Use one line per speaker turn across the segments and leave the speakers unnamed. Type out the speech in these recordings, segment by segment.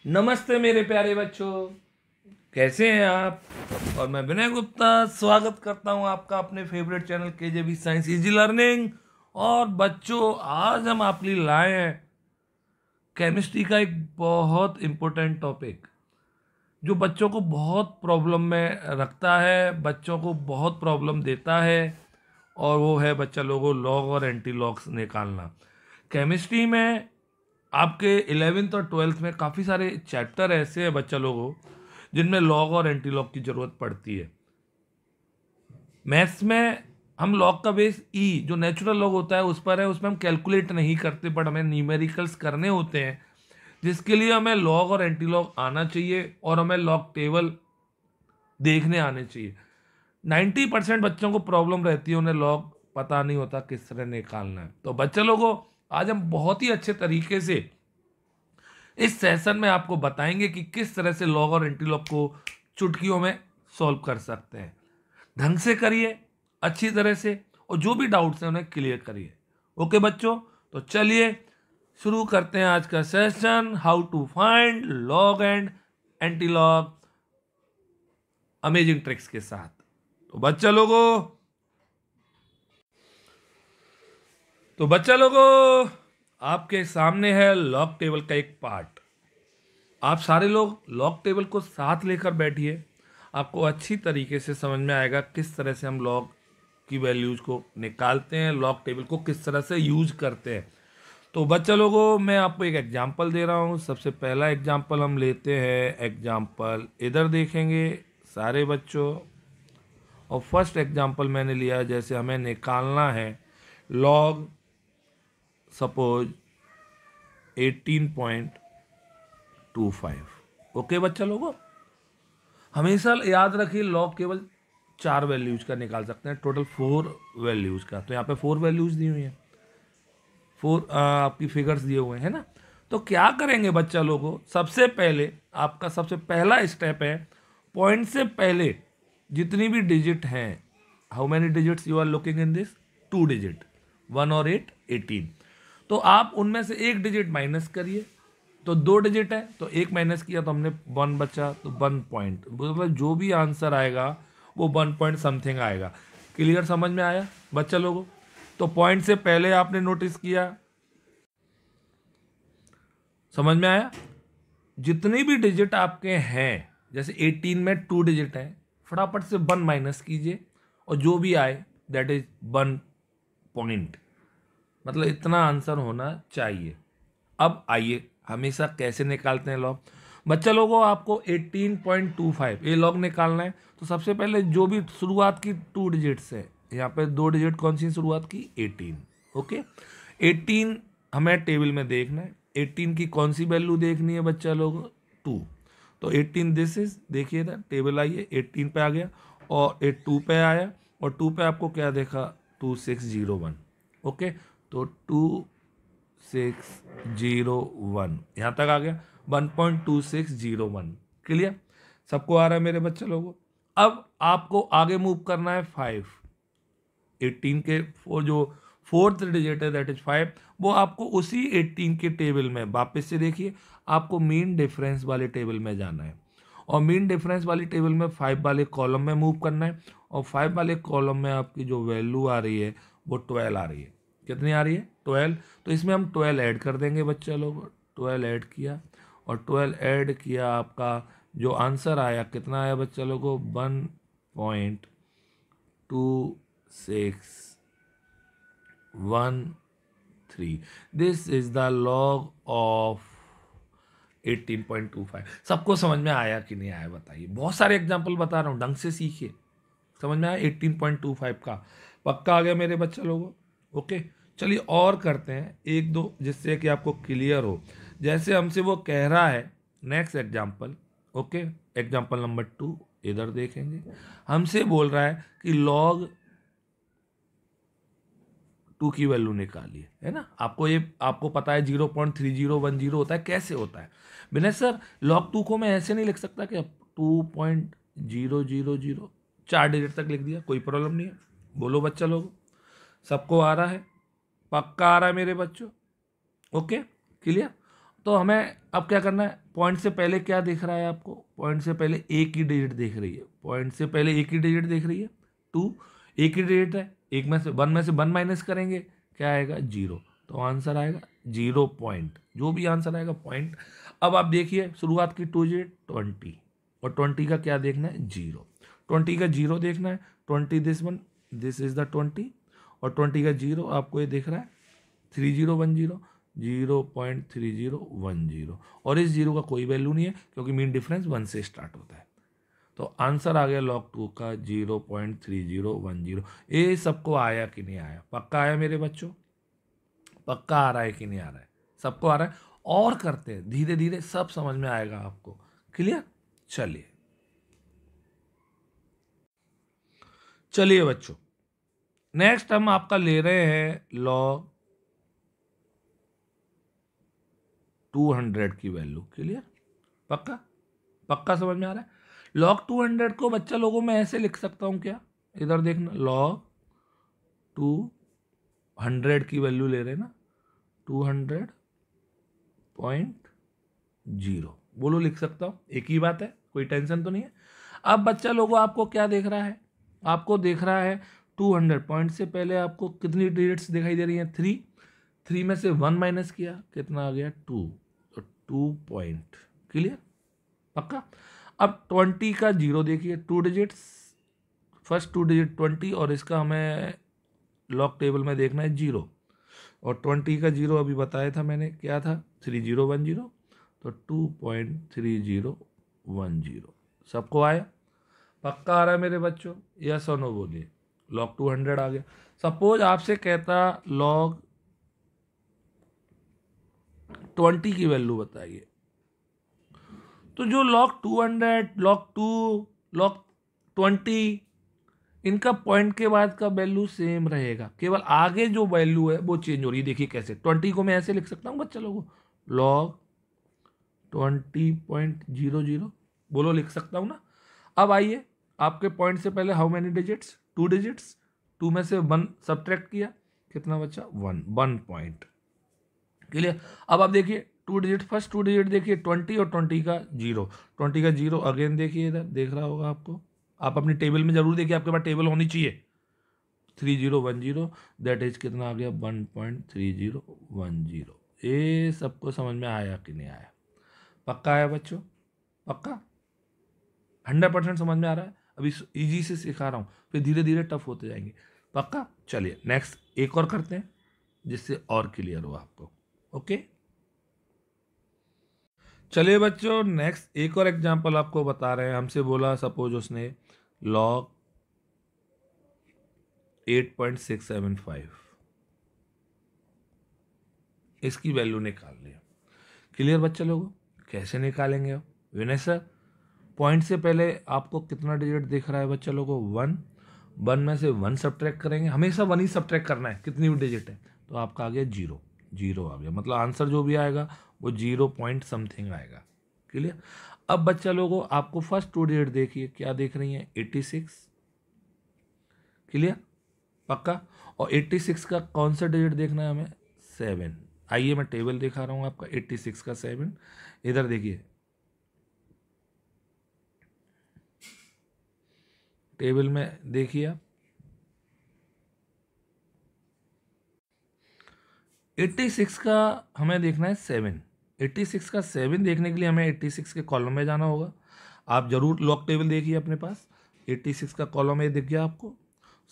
नमस्ते मेरे प्यारे बच्चों, कैसे हैं आप। और मैं विनय गुप्ता स्वागत करता हूं आपका अपने favourite channel KJB science easy learning. और बच्चों, आज हम आपके लिए लाए हैं केमिस्ट्री का एक बहुत इम्पोर्टेंट टॉपिक जो बच्चों को बहुत प्रॉब्लम में रखता है, बच्चों को बहुत प्रॉब्लम देता है। और वो है बच्चा लोगों लॉग और एंटी लॉग्स निकालना। केमिस्ट्री में आपके 11th और 12th में काफ़ी सारे चैप्टर ऐसे हैं बच्चा लोगों जिनमें लॉग और एंटी लॉग की ज़रूरत पड़ती है। मैथ्स में हम लॉग का बेस ई जो नेचुरल लॉग होता है उस पर है, उसमें हम कैलकुलेट नहीं करते बट हमें न्यूमेरिकल्स करने होते हैं, जिसके लिए हमें लॉग और एंटी लॉग आना चाहिए और हमें लॉग टेबल देखने आने चाहिए। 90% बच्चों को प्रॉब्लम रहती है, उन्हें लॉग पता नहीं होता किस तरह निकालना है। तो बच्चे लोगों, आज हम बहुत ही अच्छे तरीके से इस सेशन में आपको बताएंगे कि किस तरह से लॉग और एंटी लॉग को चुटकियों में सॉल्व कर सकते हैं। ढंग से करिए, अच्छी तरह से, और जो भी डाउट्स हैं उन्हें क्लियर करिए। ओके बच्चों, तो चलिए शुरू करते हैं आज का session, how to find log and antilog amazing tricks के साथ। तो बच्चा लोगों आपके सामने है लॉग टेबल का एक पार्ट। आप सारे लोग लॉग टेबल को साथ लेकर बैठिए, आपको अच्छी तरीके से समझ में आएगा किस तरह से हम लॉग की वैल्यूज को निकालते हैं, लॉग टेबल को किस तरह से यूज करते हैं। तो बच्चा लोगों, मैं आपको एक एग्जांपल दे रहा हूँ। सबसे पहला एग्जांपल हम लेते हैं, एग्जांपल इधर देखेंगे सारे बच्चों। और फर्स्ट एग्जांपल मैंने लिया, जैसे हमें निकालना है लॉग सपोज 18.25। ओके बच्चा लोगों, हमेशा याद रखिए लॉग केवल 4 वैल्यूज का निकाल सकते हैं, टोटल 4 वैल्यूज का। तो यहाँ पे 4 वैल्यूज दी हुई हैं, 4 आपकी फिगर्स दिए हुए हैं ना। तो क्या करेंगे बच्चा लोगों, सबसे पहले आपका सबसे पहला स्टेप है, पॉइंट से पहले जितनी भी डिजिट हैं, how many digits you are looking in this, 2 digit, 1 और 8, 18। तो आप उनमें से एक डिजिट माइनस करिए। तो 2 डिजिट है तो एक माइनस किया तो हमने 1 बचा, तो 1 पॉइंट, मतलब जो भी आंसर आएगा वो 1 पॉइंट समथिंग आएगा। क्लियर, समझ में आया बच्चा लोगों। तो पॉइंट से पहले आपने नोटिस किया, समझ में आया। जितनी भी डिजिट आपके हैं, जैसे 18 में 2 डिजिट है, फटाफट से 1 माइनस कीजिए और जो भी आए दैट इज 1 पॉइंट, मतलब इतना आंसर होना चाहिए। अब आइए हमेशा कैसे निकालते हैं लॉग। बच्चा लोगों, आपको 18.25 ये लॉग निकालना है। तो सबसे पहले जो भी शुरुआत की 2 डिजिट्स है, यहाँ पे 2 डिजिट कौन सी शुरुआत की, 18। ओके, 18 हमें टेबल में देखना है। 18 की कौन सी वैल्यू देखनी है बच्चा लोग, 2। तो 18 दिस इज, देखिए ना टेबल आइए, 18 पे आ गया और 2 पे आया, और 2 पे आपको क्या देखा, 2601। ओके, तो 2601 यहाँ तक आ गया, 1.2601। क्लियर, सबको आ रहा है मेरे बच्चे लोगों। अब आपको आगे मूव करना है 5। 18 के जो फोर्थ डिजिट है दैट इज 5, वो आपको उसी 18 के टेबल में वापस से देखिए, आपको मीन डिफरेंस वाले टेबल में जाना है। और मीन डिफरेंस वाली टेबल में 5 वाले कॉलम में मूव करना है। और 5 वाले कॉलम में आपकी जो वैल्यू आ रही है वो 12 आ रही है। कितनी आ रही है, 12। तो इसमें हम 12 ऐड कर देंगे बच्चा लोग। 12 ऐड किया, और 12 ऐड किया, आपका जो आंसर आया कितना आया बच्चा लोगों, 1.2613। This is the log of 18.25। सबको समझ में आया कि नहीं आया बताइए। बहुत सारे एग्जाम्पल बता रहा हूँ, ढंग से सीखिए। समझ में आया 18.25 का, पक्का आ गया मेरे बच्चे लोगों। ओके, चलिए और करते हैं एक दो जिससे कि आपको क्लियर हो। जैसे हमसे वो कह रहा है next example. Okay, example number 2 इधर देखेंगे। हमसे बोल रहा है कि लॉग 2 की वैल्यू निकालिए, है ना। आपको पता है 0.3010 होता है। कैसे होता है विनय सर, लॉग 2 को मैं ऐसे नहीं लिख सकता कि 2.000, 4 डिजिट तक लिख दिया, कोई प्रॉब्लम नहीं है। बोलो बच्चा लोग, सबको आ रहा है, पक्का आ रहा है मेरे बच्चों। Okay, clear. तो हमें अब क्या करना है, पॉइंट से पहले क्या दिख रहा है आपको, पॉइंट से पहले एक ही डिजिट दिख रही है, पॉइंट से पहले एक ही डिजिट दिख रही है 2, एक ही डिजिट है, एक में से वन माइनस करेंगे क्या आएगा 0, तो आंसर आएगा 0 पॉइंट, जो भी आंसर आएगा पॉइंट। अब आप देखिए शुरुआत की 2 डिजिट 20 और 20 का क्या देखना है 0, 20 का 0 देखना है, 20 दिस इज द 20 और 20 का 0 आपको ये दिख रहा है 3010 0.3010 और इस 0 का कोई वैल्यू नहीं है क्योंकि मीन डिफरेंस 1 से स्टार्ट होता है। तो आंसर आ गया log 2 का 0.3010। ये सबको आया कि नहीं आया, पक्का आया मेरे बच्चों, पक्का आ रहा है कि नहीं आ रहा है, सबको आ रहा है। और करते हैं धीरे धीरे, सब समझ में आएगा आपको। क्लियर? चलिए बच्चों, नेक्स्ट हम आपका ले रहे हैं log 200 की वैल्यू। क्लियर? पक्का पक्का समझ में आ रहा है। log 200 को बच्चा लोगों में ऐसे लिख सकता हूं क्या, इधर देखना, log 200 की वैल्यू ले रहे ना 200.0, बोलो लिख सकता हूं, एक ही बात है, कोई टेंशन तो नहीं है। अब बच्चा लोगों आपको क्या देख रहा है, आपको देख रहा है 200 पॉइंट से पहले आपको कितनी डिजिट्स दिखाई दे रही हैं 3 में से 1 माइनस किया कितना आ गया 2, तो 2 पॉइंट। क्लियर? पक्का। अब 20 का 0 देखिए, 2 डिजिट्स, फर्स्ट 2 डिजिट 20 और इसका हमें लॉग टेबल में देखना है 0 और 20 का 0 अभी बताया था मैंने क्या था 3010, तो 2.3010। सबको आया? पक्का आ रहा है मेरे बच्चों, यस और नो बोलिए। log 200 आ गया। सपोज आपसे कहता log 20 की वैल्यू बताइए, तो जो log 200, log 2, log 20, इनका पॉइंट के बाद का वैल्यू सेम रहेगा, केवल आगे जो वैल्यू है वो चेंज हो रही है। देखिए कैसे, 20 को मैं ऐसे लिख सकता हूँ बच्चा लोगों, log 20.00, बोलो लिख सकता हूँ ना। अब आइए, आपके पॉइंट से पहले हाउ मेनी डिजिट्स, 2 डिजिट्स, 2 में से 1 सब्ट्रैक्ट किया, कितना बचा 1 पॉइंट। क्लियर? अब आप देखिए 2 डिजिट, फर्स्ट 2 डिजिट देखिए 20 और 20 का 0, 20 का 0 अगेन देखिए, इधर देख रहा होगा आपको, आप अपनी टेबल में जरूर देखिए, आपके पास टेबल होनी चाहिए। 3010 दैट इज कितना आ गया 1.3010। ये सबको समझ में आया कि नहीं आया? पक्का आया बच्चों? पक्का 100% समझ में आ रहा है? अभी इजी से सिखा रहा हूँ, फिर धीरे धीरे टफ होते जाएंगे। पक्का? चलिए नेक्स्ट एक और करते हैं जिससे और क्लियर हो आपको। ओके, चलिए बच्चों, नेक्स्ट एक और एग्जांपल आपको बता रहे हैं। हमसे बोला सपोज उसने log 8.675 इसकी वैल्यू निकालनी है। क्लियर बच्चे लोगों? कैसे निकालेंगे आप? विनय सर, पॉइंट से पहले आपको कितना डिजिट दिख रहा है बच्चे लोगों 1 में से 1 सब्ट्रैक्ट करेंगे, हमेशा 1 ही सब्ट्रैक्ट करना है, कितनी भी डिजिट है, तो आपका आ गया 0 आ गया, मतलब आंसर जो भी आएगा वो 0 पॉइंट समथिंग आएगा। क्लियर? अब बच्चा लोगों आपको फर्स्ट 2 डिजिट देखिए क्या देख रही हैं 86। क्लियर? पक्का? और 86 का कौन सा डिजिट देखना है हमें 7। आइए मैं टेबल दिखा रहा हूँ आपका 86 का 7, इधर देखिए टेबल में देखिए आप 86 का हमें देखना है 7। 86 का 7 देखने के लिए हमें 86 के कॉलम में जाना होगा। आप जरूर लॉग टेबल देखिए अपने पास, 86 का कॉलम ये दिख गया आपको,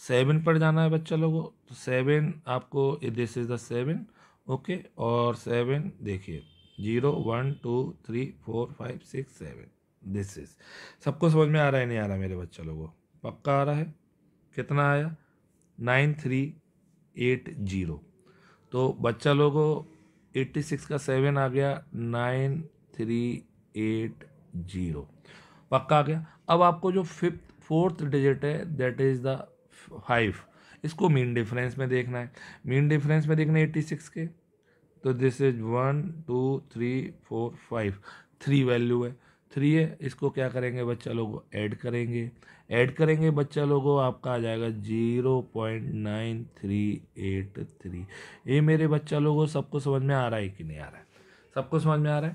7 पर जाना है बच्चा लोगों, तो 7 आपको दिस इज द 7। ओके, और 7 देखिए 0 1 2 3 4 5 6 7, दिस इज। सबको समझ में आ रहा है नहीं आ रहा मेरे बच्चा लोगों? पक्का आ रहा है? कितना आया 9380। तो बच्चा लोगों 86 का 7 आ गया 9380, पक्का आ गया। अब आपको जो फोर्थ डिजिट है दैट इज द 5, इसको मीन डिफरेंस में देखना है। मीन डिफरेंस में देखना है 86 के, तो दिस इज 1 2 3 4 5, 3 वैल्यू है, 3 है, इसको क्या करेंगे बच्चा लोगों ऐड करेंगे बच्चा लोगों, आपका आ जाएगा 0.9383। ये मेरे बच्चा लोगों सबको समझ में आ रहा है कि नहीं आ रहा है? सबको समझ में आ रहा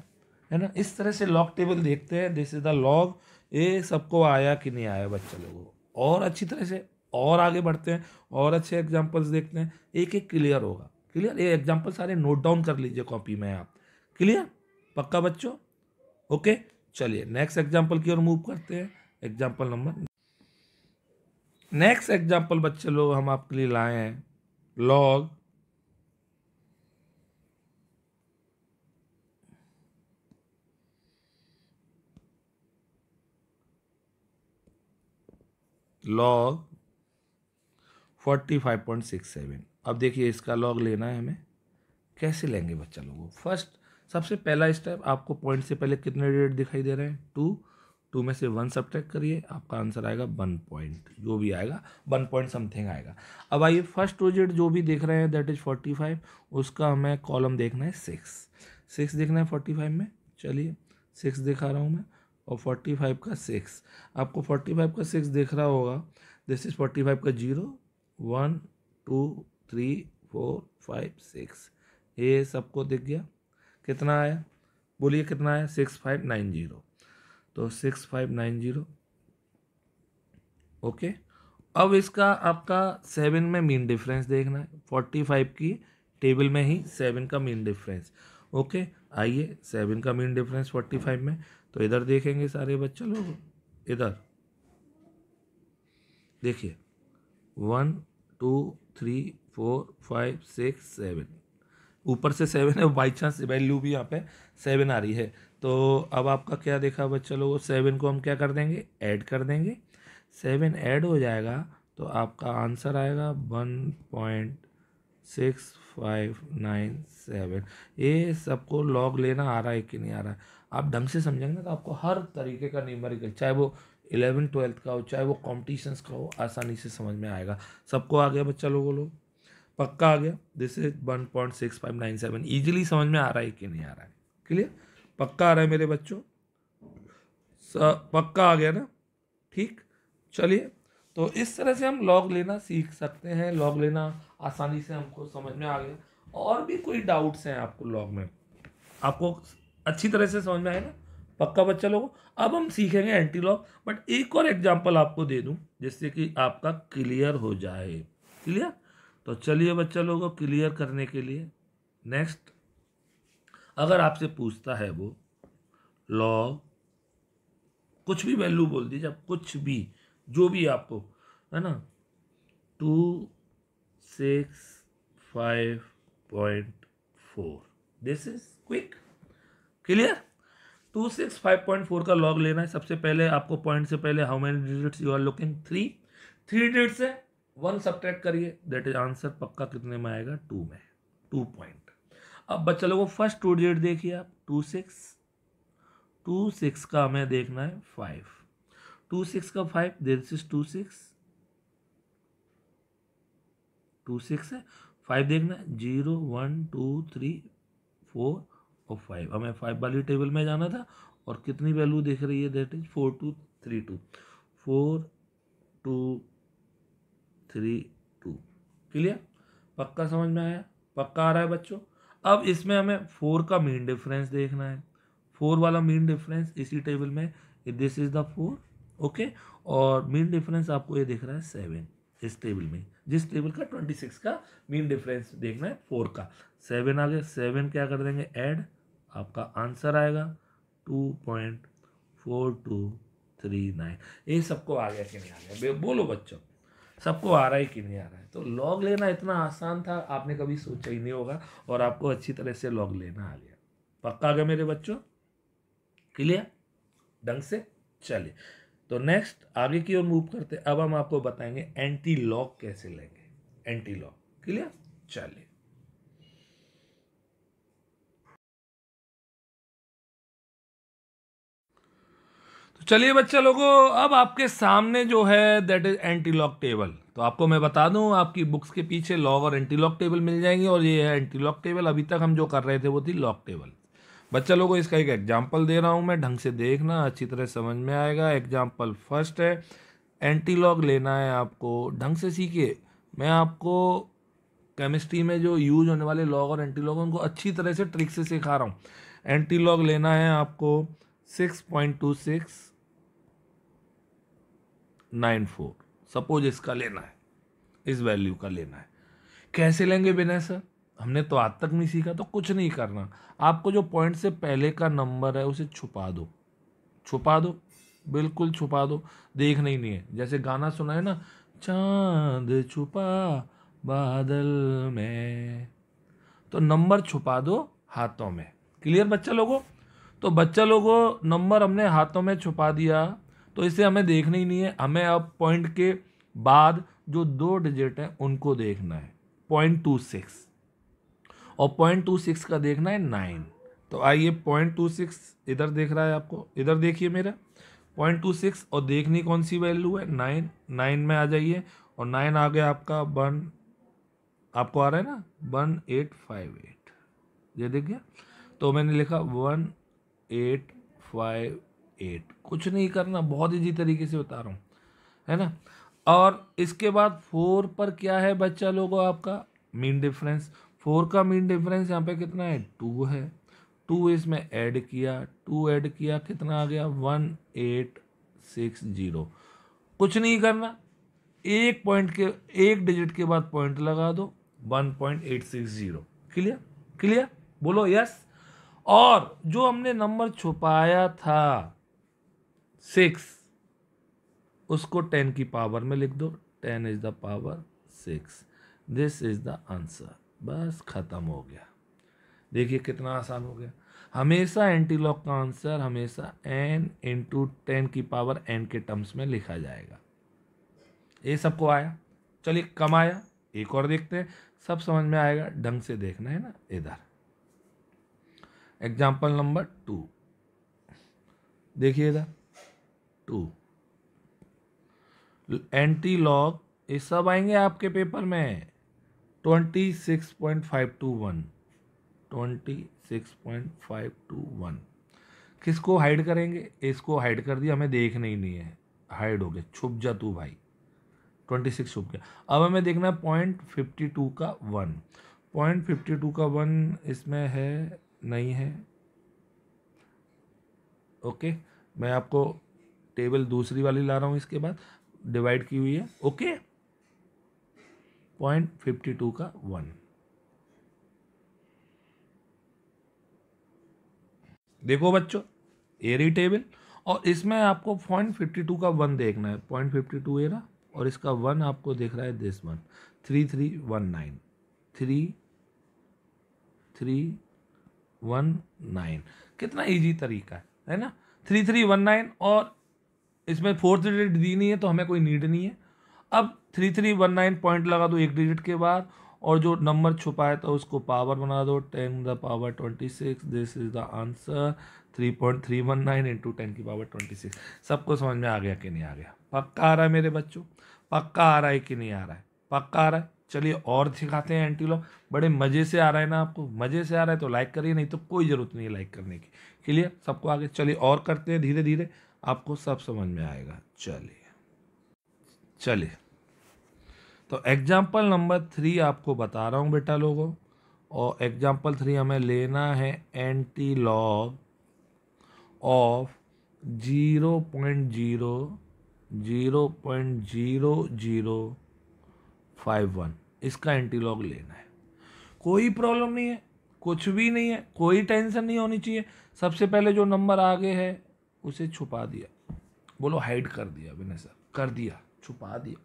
है ना। इस तरह से लॉग टेबल देखते हैं, दिस इज द लॉग। ये सबको आया कि नहीं आया बच्चा लोगों को, और अच्छी तरह से और आगे बढ़ते हैं और अच्छे एग्जाम्पल्स देखते हैं, एक एक क्लियर होगा। क्लियर, ये एग्जाम्पल सारे नोट डाउन कर लीजिए कॉपी में आप। क्लियर, पक्का बच्चों, ओके। चलिए नेक्स्ट एग्जाम्पल की ओर मूव करते हैं। एग्जाम्पल नंबर नेक्स्ट एग्जाम्पल बच्चे लोग हम आपके लिए लाए हैं लॉग log 45.67। अब देखिए इसका लॉग लेना है हमें, कैसे लेंगे बच्चा लोगों। फर्स्ट सबसे पहला स्टेप, आपको पॉइंट से पहले कितने डिजिट दिखाई दे रहे हैं, 2। 2 में से 1 सब्ट्रैक्ट करिए, आपका आंसर आएगा 1 पॉइंट, जो भी आएगा 1 पॉइंट समथिंग आएगा। अब आइए फर्स्ट डिजिट जो भी देख रहे हैं दैट इज 45, उसका हमें कॉलम देखना है 6 देखना है 45 में। चलिए 6 दिखा रहा हूँ मैं, और 45 का 6, आपको 45 का 6 दिख रहा होगा। दिस इज 45 का 0, 1 2 3 4 5 6, ये सबको दिख गया। कितना आया, बोलिए कितना आया, 6590। तो 6590, ओके। अब इसका आपका 7 में मीन डिफरेंस देखना है, 45 की टेबल में ही 7 का मीन डिफरेंस। ओके, आइए 7 का मीन डिफरेंस 45 में, तो इधर देखेंगे सारे बच्चे लोग, इधर देखिए 1 2 3 4 5 6 7, ऊपर से 7 है, बाई चांस वैल्यू भी यहाँ पे 7 आ रही है। तो अब आपका क्या देखा बच्चा लोगों, 7 को हम क्या कर देंगे, ऐड कर देंगे। 7 ऐड हो जाएगा तो आपका आंसर आएगा 1.6597। ये सबको लॉग लेना आ रहा है कि नहीं आ रहा है, आप ढंग से समझेंगे तो आपको हर तरीके का न्यूमेरिकल, चाहे वो 11th 12th का हो, चाहे वो कॉम्पिटिशन्स का हो, आसानी से समझ में आएगा। सबको आ गया बच्चा लोगों, पक्का आ गया। दिस इज 1.6597, ईजिली समझ में आ रहा है कि नहीं आ रहा है, क्लियर, पक्का आ रहा है मेरे बच्चों, पक्का आ गया ना, ठीक। चलिए, तो इस तरह से हम लॉग लेना सीख सकते हैं, लॉग लेना आसानी से हमको समझ में आ गया। और भी कोई डाउट्स हैं आपको लॉग में, आपको अच्छी तरह से समझ में आए ना, पक्का बच्चा लोगों। अब हम सीखेंगे एंटी लॉग, बट एक और एग्जांपल आपको दे दूं जिससे कि आपका क्लियर हो जाए। क्लियर, तो चलिए बच्चा लोगों, क्लियर करने के लिए नेक्स्ट, अगर आपसे पूछता है वो लॉग, कुछ भी वैल्यू बोल दीजिए आप, कुछ भी, जो भी आपको है ना, 265.4, दिस इज क्विक। क्लियर, 265.4 का लॉग लेना है। सबसे पहले आपको पॉइंट से पहले how many digits you are looking, 3 digits है, 1 सब्ट्रैक्ट करिए, दैट इज आंसर पक्का कितने में आएगा, 2 में, 2 पॉइंट। अब बच्चा लोगों फर्स्ट 2 डिजिट देखिए आप, 26 का हमें देखना है 5, 26 का 5, दिस इज 26 है, 5 देखना है, 0 1 2 3 4 और 5, हमें 5 वाली टेबल में जाना था, और कितनी वैल्यू दिख रही है, दैट इज 4232, 4232। क्लियर, पक्का समझ में आया, पक्का आ रहा है बच्चों। अब इसमें हमें 4 का मीन डिफरेंस देखना है, 4 वाला मीन डिफरेंस इसी टेबल में, दिस इज द 4, ओके। और मीन डिफरेंस आपको ये दिख रहा है 7 इस टेबल में, जिस टेबल का 26 का मीन डिफरेंस देखना है, 4 का 7 आ गया, 7 क्या कर देंगे ऐड, आपका आंसर आएगा 2.4239। ये सबको आ गया कि नहीं आ गया, बोलो बच्चों, सबको आ रहा है कि नहीं आ रहा है। तो लॉग लेना इतना आसान था, आपने कभी सोचा ही नहीं होगा, और आपको अच्छी तरह से लॉग लेना आ गया, पक्का आ गया मेरे बच्चों, क्लियर ढंग से। चलिए, तो नेक्स्ट आगे की ओर मूव करते, अब हम आपको बताएंगे एंटी लॉग कैसे लेंगे, एंटी लॉग, क्लियर। चलिए, तो चलिए बच्चा लोगों, अब आपके सामने जो है that is anti log table. तो आपको मैं बता दूं, आपकी बुक्स के पीछे लॉग और एंटी लॉग टेबल मिल जाएंगी, और ये है एंटी लॉग टेबल। अभी तक हम जो कर रहे थे वो थी लॉग टेबल। बच्चा लोगों, इसका एक एग्जाम्पल दे रहा हूं मैं, ढंग से देखना, अच्छी तरह समझ में आएगा। एग्जाम्पल फर्स्ट है, एंटी लॉग लेना है आपको, ढंग से सीखिए। मैं आपको केमिस्ट्री में जो यूज होने वाले लॉग और एंटी लॉग उनको अच्छी तरह से ट्रिक से सिखा रहा हूँ। एंटीलॉग लेना है आपको 6.2694, सपोज इसका लेना है, इस वैल्यू का लेना है। कैसे लेंगे विनय सर? हमने तो आज तक नहीं सीखा। तो कुछ नहीं करना, आपको जो पॉइंट से पहले का नंबर है उसे छुपा दो, छुपा दो, बिल्कुल छुपा दो, देखना ही नहीं है। जैसे गाना सुना है ना, चांद छुपा बादल में, तो नंबर छुपा दो हाथों में। क्लियर बच्चा लोगों? तो बच्चा लोगों नंबर हमने हाथों में छुपा दिया, तो इसे हमें देखना ही नहीं है। हमें अब पॉइंट के बाद जो 2 डिजिट है उनको देखना है, 0.26, और 0.26 का देखना है 9। तो आइए 0.26 इधर देख रहा है आपको, इधर देखिए मेरा 0.26, और देखनी कौन सी वैल्यू है 9, 9 में आ जाइए, और 9 आ गया आपका 1, आपको आ रहा है ना 1858, ये देखिए। तो मैंने लिखा 1858, कुछ नहीं करना, बहुत ईजी तरीके से बता रहा हूँ, है ना। और इसके बाद 4 पर क्या है बच्चा लोगों आपका मीन डिफरेंस। 4 का मीन डिफरेंस यहाँ पे कितना है 2 है, 2 इसमें ऐड किया, 2 ऐड किया, कितना आ गया 1860। कुछ नहीं करना, एक पॉइंट के, एक डिजिट के बाद पॉइंट लगा दो, 1860। क्लियर? क्लियर? बोलो यस। और जो हमने नंबर छुपाया था 6, उसको 10 की पावर में लिख दो, 10 is the power 6, this is the answer. बस खत्म हो गया। देखिए कितना आसान हो गया। हमेशा एंटीलॉग का आंसर हमेशा n इंटू 10 की पावर n के टर्म्स में लिखा जाएगा। ये सबको आया? चलिए कम आया, एक और देखते हैं, सब समझ में आएगा, ढंग से देखना है ना। इधर एग्जाम्पल नंबर 2 देखिए, इधर 2 एंटीलॉग, ये सब आएंगे आपके पेपर में 26.521, 26.521। किसको हाइड करेंगे? इसको हाइड कर दिया, हमें देखना ही नहीं है, हाइड हो गया, छुप जा तू भाई, 26 छुप गया। अब हमें देखना है 0.52 का 1, 0.52 का 1 इसमें है नहीं है। ओके, मैं आपको टेबल दूसरी वाली ला रहा हूँ, इसके बाद डिवाइड की हुई है। ओके, 0.52 का 1, देखो बच्चों ये रही टेबल, और इसमें आपको 0.52 का 1 देखना है, 0.52 ये रहा, और इसका 1 आपको देख रहा है दिस वन, 3319, 3319। कितना इजी तरीका है ना, 3319, और इसमें 4th डिजिट दी नहीं है तो हमें कोई नीड नहीं है। अब 3319 पॉइंट लगा दो एक डिजिट के बाद, और जो नंबर छुपाया था उसको पावर बना दो, 10 the power 26, this is the answer, 3.319 into 10 की पावर 26। सबको समझ में आ गया कि नहीं आ गया? पक्का आ रहा है मेरे बच्चों? पक्का आ रहा है कि नहीं आ रहा है? पक्का आ रहा है। चलिए और सिखाते हैं एंटीलॉग, बड़े मज़े से आ रहा है ना आपको? मज़े से आ रहा है तो लाइक करिए, नहीं तो कोई ज़रूरत नहीं है लाइक करने की। क्लियर सबको? आगे चलिए और करते हैं, धीरे धीरे आपको सब समझ में आएगा। चलिए चलिए, तो एग्जाम्पल नंबर 3 आपको बता रहा हूँ बेटा लोगों, और एग्जाम्पल 3 हमें लेना है एंटीलॉग ऑफ 0.000051। इसका एंटीलॉग लेना है। कोई प्रॉब्लम नहीं है, कुछ भी नहीं है, कोई टेंशन नहीं होनी चाहिए। सबसे पहले जो नंबर आगे है उसे छुपा दिया, बोलो हाइड कर दिया विनय सर, कर दिया, छुपा दिया।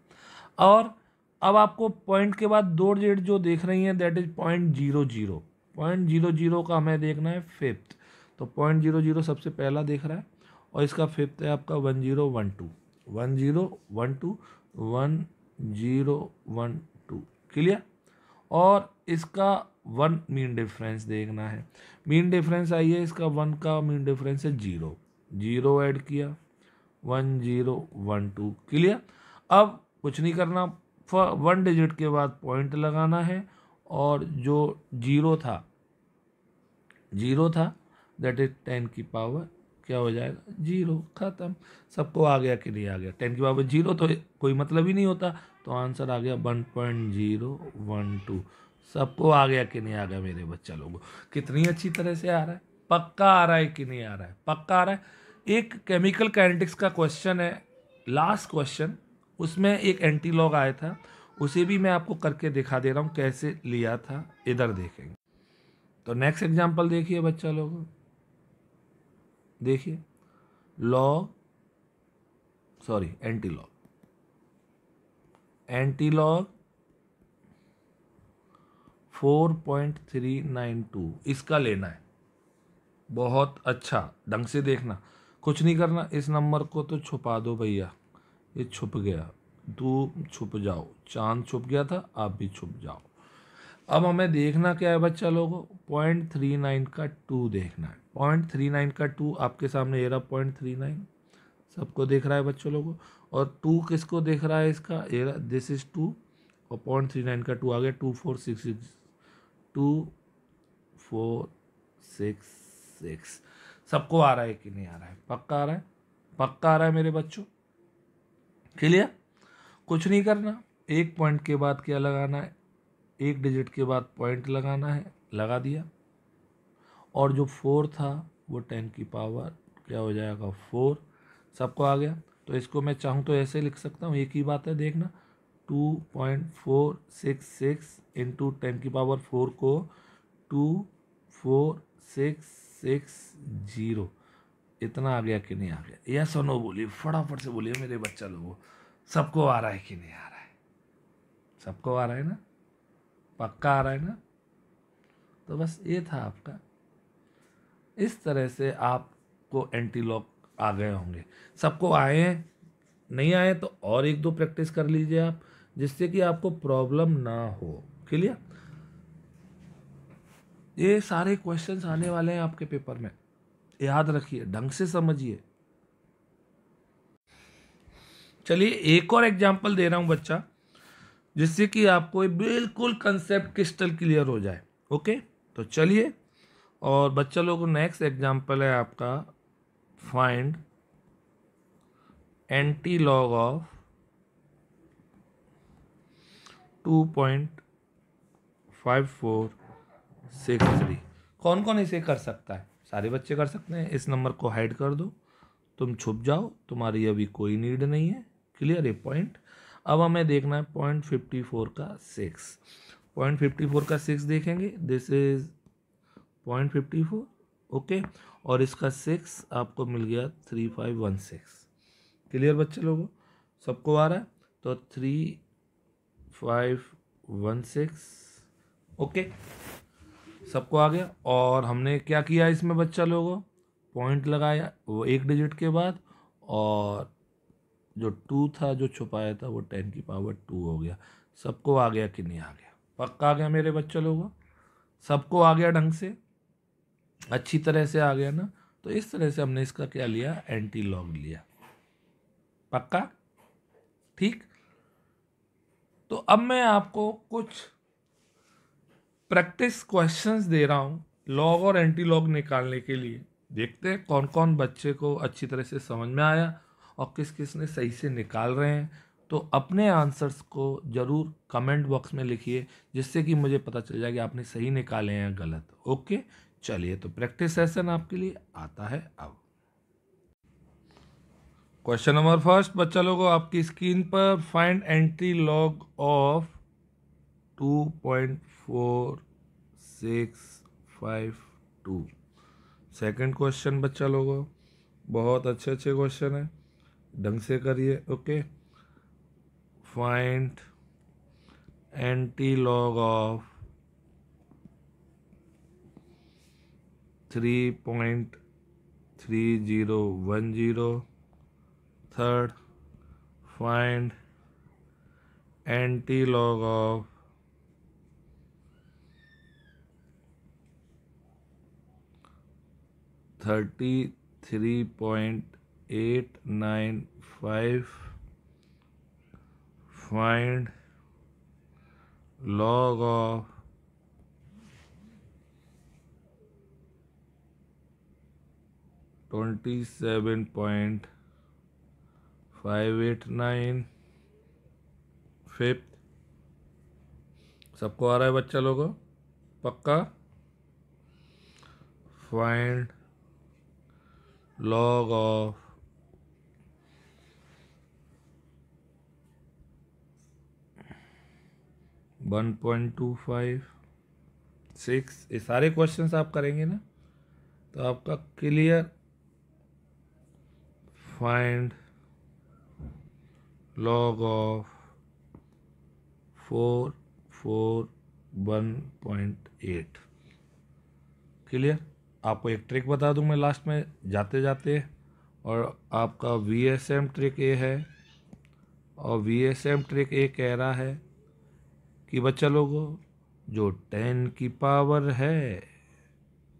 और अब आपको पॉइंट के बाद 2 डिजिट जो देख रही हैं दैट इज 0.00, 0.00 का हमें देखना है 5th, तो 0.00 सबसे पहला देख रहा है, और इसका 5th है आपका 1012, 1012, 1012। क्लियर? और इसका 1 मीन डिफरेंस देखना है। मीन डिफरेंस आइए, इसका 1 का मीन डिफरेंस है 0, 0 ऐड किया, 1012। क्लियर? अब कुछ नहीं करना, 1 डिजिट के बाद पॉइंट लगाना है, और जो 0 था दैट इज 10 की पावर क्या हो जाएगा 0, खत्म। सबको आ गया कि नहीं आ गया? 10 की पावर 0 तो कोई मतलब ही नहीं होता, तो आंसर आ गया 1.012। सबको आ गया कि नहीं आ गया मेरे बच्चा लोगों? कितनी अच्छी तरह से आ रहा है, पक्का आ रहा है कि नहीं आ रहा है? पक्का आ रहा है। एक केमिकल काइनेटिक्स का क्वेश्चन है, लास्ट क्वेश्चन, उसमें एक एंटी लॉग आया था, उसे भी मैं आपको करके दिखा दे रहा हूँ कैसे लिया था, इधर देखेंगे। तो नेक्स्ट एग्जांपल देखिए बच्चा लोग, देखिए log, sorry anti log, anti log 4.392 इसका लेना है। बहुत अच्छा ढंग से देखना, कुछ नहीं करना, इस नंबर को तो छुपा दो भैया, ये छुप गया, तू छुप जाओ, चांद छुप गया था, आप भी छुप जाओ। अब हमें देखना क्या है बच्चा लोगों, 0.39 का 2 देखना है। 0.39 का 2 आपके सामने ये रहा, 0.39 सबको देख रहा है बच्चों लोगों, और 2 किसको देख रहा है इसका, ये रहा, दिस इज 2, और 0.39 का 2 आ गया, 2466 सबको आ रहा है कि नहीं आ रहा है? पक्का आ रहा है? पक्का आ रहा है मेरे बच्चों? क्लियर? कुछ नहीं करना, एक पॉइंट के बाद क्या लगाना है, एक डिजिट के बाद पॉइंट लगाना है, लगा दिया, और जो 4 था वो 10 की पावर क्या हो जाएगा 4, सबको आ गया। तो इसको मैं चाहूँ तो ऐसे लिख सकता हूँ, एक ही बात है देखना, 2.466 इंटू 10 की पावर 4 को 24660 इतना आ गया कि नहीं आ गया? यस और नो बोलिए, फटाफट से बोलिए मेरे बच्चा लोगों, सबको आ रहा है कि नहीं आ रहा है? सबको आ रहा है ना? पक्का आ रहा है ना? तो बस ये था आपका, इस तरह से आपको एंटी लॉक आ गए होंगे। सबको आए हैं? नहीं आए तो और एक दो प्रैक्टिस कर लीजिए आप, जिससे कि आपको प्रॉब्लम ना हो। क्लियर? ये सारे क्वेश्चंस आने वाले हैं आपके पेपर में, याद रखिए, ढंग से समझिए। चलिए एक और एग्जांपल दे रहा हूं बच्चा, जिससे कि आपको बिल्कुल कंसेप्ट क्रिस्टल क्लियर हो जाए। ओके, तो चलिए, और बच्चा लोगों नेक्स्ट एग्जांपल है आपका, फाइंड एंटी लॉग ऑफ 2.5463। कौन कौन इसे कर सकता है? सारे बच्चे कर सकते हैं। इस नंबर को हाइड कर दो, तुम छुप जाओ, तुम्हारी अभी कोई नीड नहीं है। क्लियर है पॉइंट? अब हमें देखना है 0.54 का 6। 0.54 का 6 देखेंगे, दिस इज 0.54। ओके, और इसका 6 आपको मिल गया 3516। क्लियर बच्चे लोगों? सबको आ रहा है? तो 3516। ओके, सबको आ गया। और हमने क्या किया इसमें बच्चा लोगों, पॉइंट लगाया वो एक डिजिट के बाद, और जो 2 था जो छुपाया था वो 10 की पावर 2 हो गया। सबको आ गया कि नहीं आ गया? पक्का आ गया मेरे बच्चे लोगों? सबको आ गया ढंग से, अच्छी तरह से आ गया ना? तो इस तरह से हमने इसका क्या लिया, एंटी लॉग लिया। पक्का? ठीक। तो अब मैं आपको कुछ प्रैक्टिस क्वेश्चंस दे रहा हूं लॉग और एंटी लॉग निकालने के लिए। देखते हैं कौन कौन बच्चे को अच्छी तरह से समझ में आया और किस किस ने सही से निकाल रहे हैं। तो अपने आंसर्स को जरूर कमेंट बॉक्स में लिखिए, जिससे कि मुझे पता चल जाए कि आपने सही निकाले हैं या गलत। ओके, चलिए, तो प्रैक्टिस सेशन आपके लिए आता है अब। क्वेश्चन नंबर फर्स्ट बच्चा लोगों, आपकी स्क्रीन पर find anti log of 2.4652। Second question बच्चा लोगों, बहुत अच्छे अच्छे क्वेश्चन है, ढंग से करिए। Okay, find anti log of 3.3010। Third, find anti log of 33.895। Find log of 27.589। Fifth, सबको आ रहा है बच्चा लोगों? पक्का? फाइंड log of 1.25 6, ये सारे क्वेश्चंस आप करेंगे ना तो आपका clear find log of 441.8 clear. आपको एक ट्रिक बता दूं मैं लास्ट में जाते जाते, और आपका VSM ट्रिक ये है, और VSM ट्रिक ये कह रहा है कि बच्चा लोगों जो 10 की पावर है,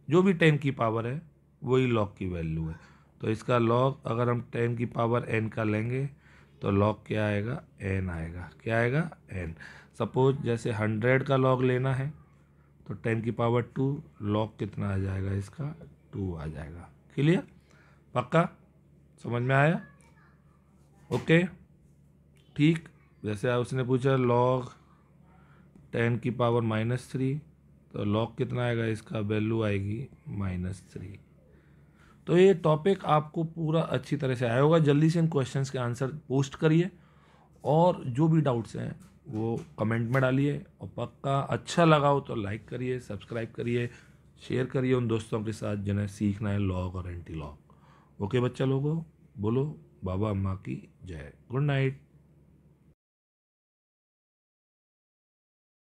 जो भी 10 की पावर है वही लॉग की वैल्यू है। तो इसका लॉग अगर हम 10 की पावर n का लेंगे तो लॉग क्या आएगा, n आएगा। क्या आएगा, n। सपोज जैसे 100 का लॉग लेना है तो 10 की पावर 2, लॉग कितना आ जाएगा इसका, 2 आ जाएगा। क्लियर, पक्का समझ में आया? ओके ठीक। जैसे उसने पूछा लॉग 10 की पावर -3, तो लॉग कितना आएगा इसका, वैल्यू आएगी -3। तो ये टॉपिक आपको पूरा अच्छी तरह से आया होगा। जल्दी से इन क्वेश्चंस के आंसर पोस्ट करिए, और जो भी डाउट्स हैं वो कमेंट में डालिए, और पक्का अच्छा लगा हो तो लाइक करिए, सब्सक्राइब करिए, शेयर करिए उन दोस्तों के साथ जिन्हें सीखना है लॉग और एंटी लॉग। ओके बच्चा लोगों, बोलो बाबा अम्मा की जय। Good night.